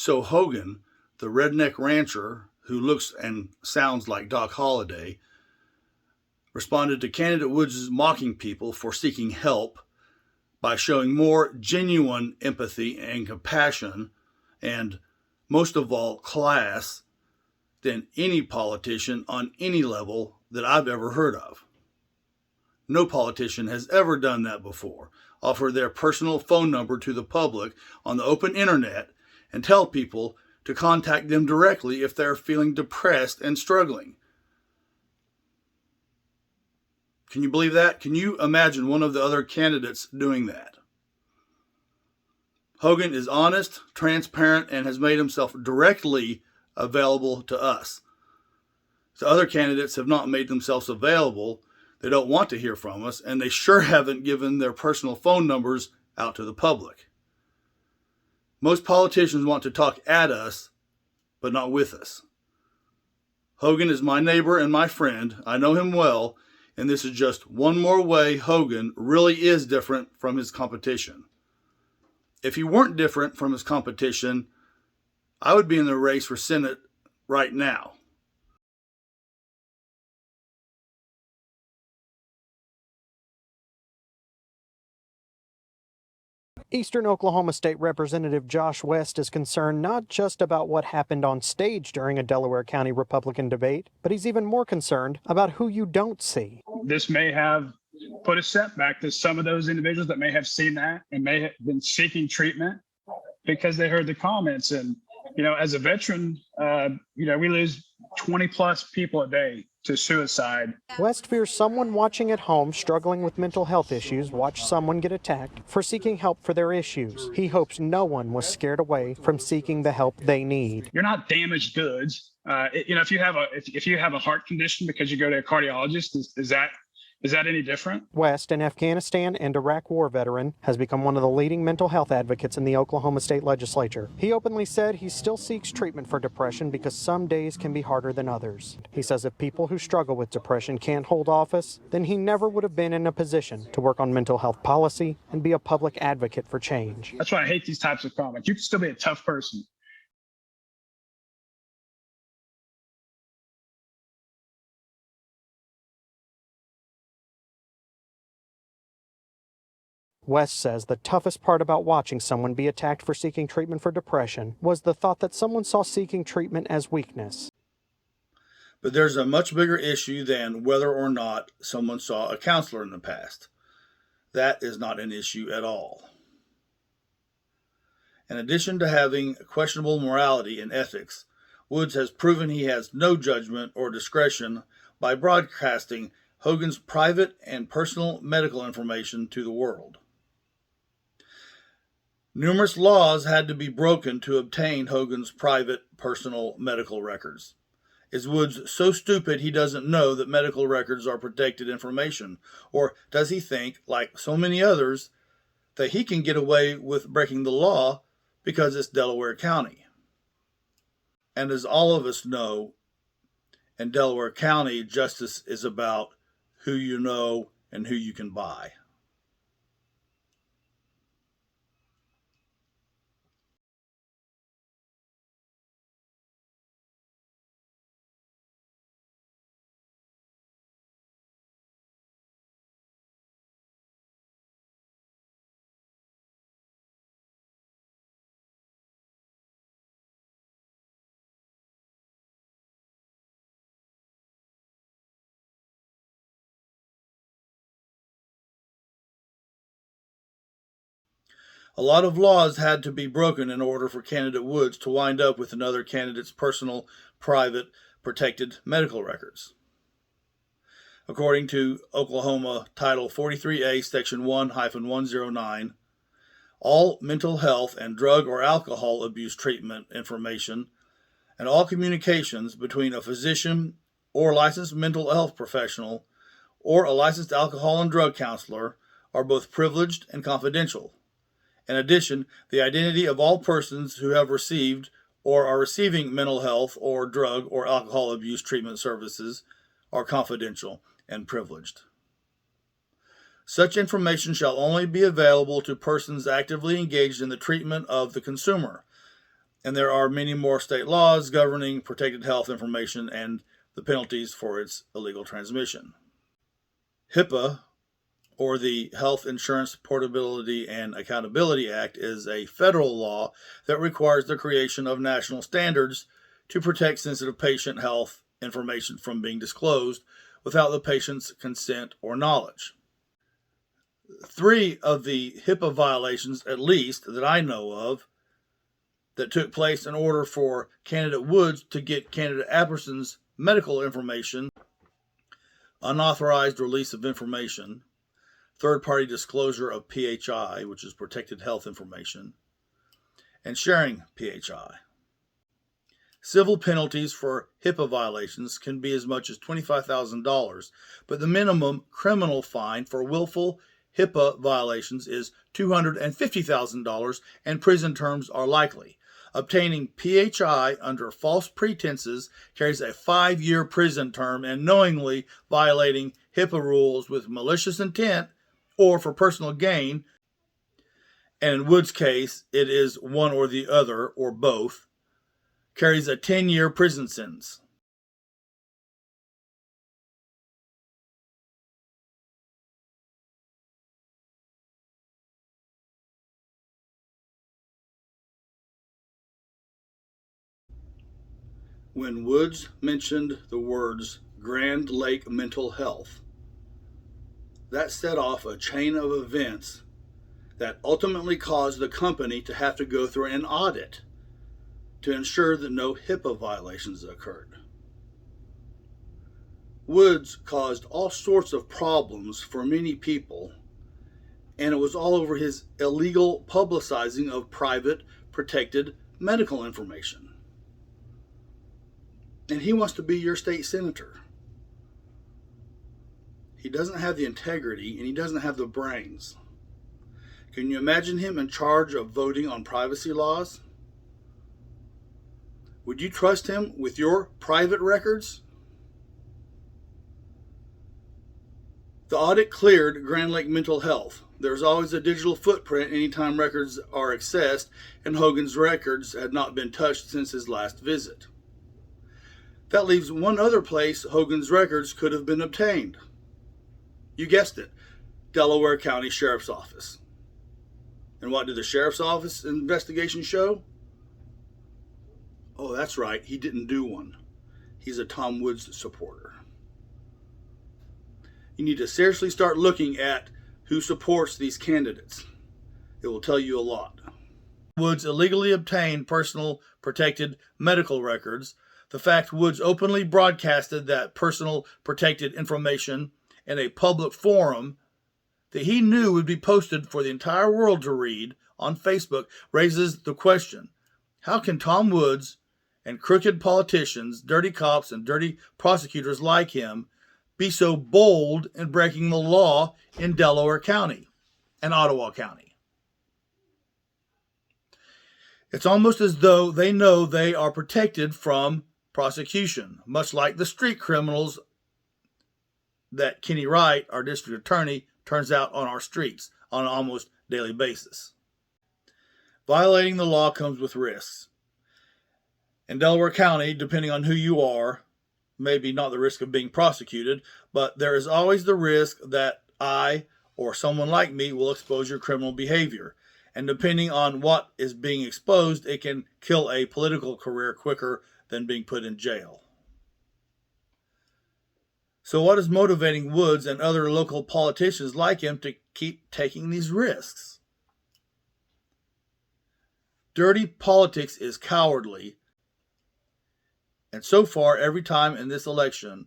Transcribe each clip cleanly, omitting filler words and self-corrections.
So Hogan, the redneck rancher who looks and sounds like Doc Holliday, responded to candidate Woods' mocking people for seeking help by showing more genuine empathy and compassion, and most of all, class, than any politician on any level that I've ever heard of. No politician has ever done that before. Offer their personal phone number to the public on the open internet and tell people to contact them directly if they're feeling depressed and struggling. Can you believe that? Can you imagine one of the other candidates doing that? Hogan is honest, transparent, and has made himself directly available to us. The other candidates have not made themselves available. They don't want to hear from us, and they sure haven't given their personal phone numbers out to the public. Most politicians want to talk at us, but not with us. Hogan is my neighbor and my friend. I know him well, and this is just one more way Hogan really is different from his competition. If he weren't different from his competition, I would be in the race for Senate right now. Eastern Oklahoma State Representative Josh West is concerned not just about what happened on stage during a Delaware County Republican debate, but he's even more concerned about who you don't see. This may have put a setback to some of those individuals that may have seen that and may have been seeking treatment because they heard the comments. And, as a veteran, we lose 20 plus people a day to suicide. West fears someone watching at home struggling with mental health issues watched someone get attacked for seeking help for their issues. He hopes no one was scared away from seeking the help they need. You're not damaged goods. If you have a heart condition because you go to a cardiologist, is that any different? West, an Afghanistan and Iraq war veteran, has become one of the leading mental health advocates in the Oklahoma State Legislature. He openly said he still seeks treatment for depression because some days can be harder than others. He says if people who struggle with depression can't hold office, then he never would have been in a position to work on mental health policy and be a public advocate for change. That's why I hate these types of comments. You can still be a tough person. West says the toughest part about watching someone be attacked for seeking treatment for depression was the thought that someone saw seeking treatment as weakness. But there's a much bigger issue than whether or not someone saw a counselor in the past. That is not an issue at all. In addition to having questionable morality and ethics, Woods has proven he has no judgment or discretion by broadcasting Hogan's private and personal medical information to the world. Numerous laws had to be broken to obtain Hogan's private, personal medical records. Is Woods so stupid he doesn't know that medical records are protected information? Or does he think, like so many others, that he can get away with breaking the law because it's Delaware County? And as all of us know, in Delaware County, justice is about who you know and who you can buy. A lot of laws had to be broken in order for candidate Woods to wind up with another candidate's personal, private, protected medical records. According to Oklahoma Title 43A, Section 1-109, all mental health and drug or alcohol abuse treatment information and all communications between a physician or licensed mental health professional or a licensed alcohol and drug counselor are both privileged and confidential. In addition, the identity of all persons who have received or are receiving mental health or drug or alcohol abuse treatment services are confidential and privileged. Such information shall only be available to persons actively engaged in the treatment of the consumer, And there are many more state laws governing protected health information and the penalties for its illegal transmission. HIPAA, or the Health Insurance Portability and Accountability Act, is a federal law that requires the creation of national standards to protect sensitive patient health information from being disclosed without the patient's consent or knowledge. 3 of the HIPAA violations, at least, that I know of, that took place in order for candidate Woods to get candidate Apperson's medical information, unauthorized release of information, third-party disclosure of PHI, which is protected health information, and sharing PHI. Civil penalties for HIPAA violations can be as much as $25,000, but the minimum criminal fine for willful HIPAA violations is $250,000, and prison terms are likely. Obtaining PHI under false pretenses carries a 5-year prison term, and knowingly violating HIPAA rules with malicious intent or for personal gain, and in Wood's case, it is one or the other or both, carries a 10-year prison sentence. When Woods mentioned the words Grand Lake Mental Health, that set off a chain of events that ultimately caused the company to have to go through an audit to ensure that no HIPAA violations occurred. Woods caused all sorts of problems for many people, and it was all over his illegal publicizing of private, protected medical information. And he wants to be your state senator. He doesn't have the integrity, and he doesn't have the brains. Can you imagine him in charge of voting on privacy laws? Would you trust him with your private records? The audit cleared Grand Lake Mental Health. There's always a digital footprint anytime records are accessed, and Hogan's records had not been touched since his last visit. That leaves one other place Hogan's records could have been obtained. You guessed it, Delaware County Sheriff's Office. And what did the Sheriff's Office investigation show? Oh, that's right, he didn't do one. He's a Tom Woods supporter. You need to seriously start looking at who supports these candidates. It will tell you a lot. Woods illegally obtained personal protected medical records. The fact Woods openly broadcasted that personal protected information in a public forum that he knew would be posted for the entire world to read on Facebook raises the question, how can Tom Woods and crooked politicians, dirty cops, and dirty prosecutors like him be so bold in breaking the law in Delaware County and Ottawa County? It's almost as though they know they are protected from prosecution, much like the street criminals that Kenny Wright, our district attorney, turns out on our streets on an almost daily basis. Violating the law comes with risks. In Delaware County, depending on who you are, maybe not the risk of being prosecuted, but there is always the risk that I or someone like me will expose your criminal behavior. And depending on what is being exposed, it can kill a political career quicker than being put in jail. So what is motivating Woods and other local politicians like him to keep taking these risks? Dirty politics is cowardly. And so far, every time in this election,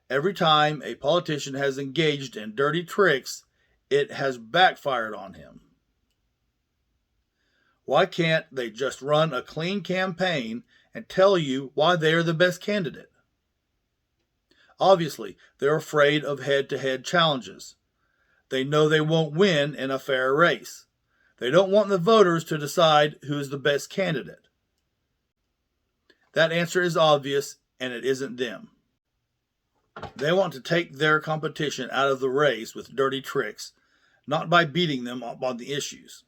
every time a politician has engaged in dirty tricks, it has backfired on him. Why can't they just run a clean campaign and tell you why they are the best candidate? Obviously, they're afraid of head-to-head challenges. They know they won't win in a fair race. They don't want the voters to decide who is the best candidate. That answer is obvious, and it isn't them. They want to take their competition out of the race with dirty tricks, not by beating them on the issues.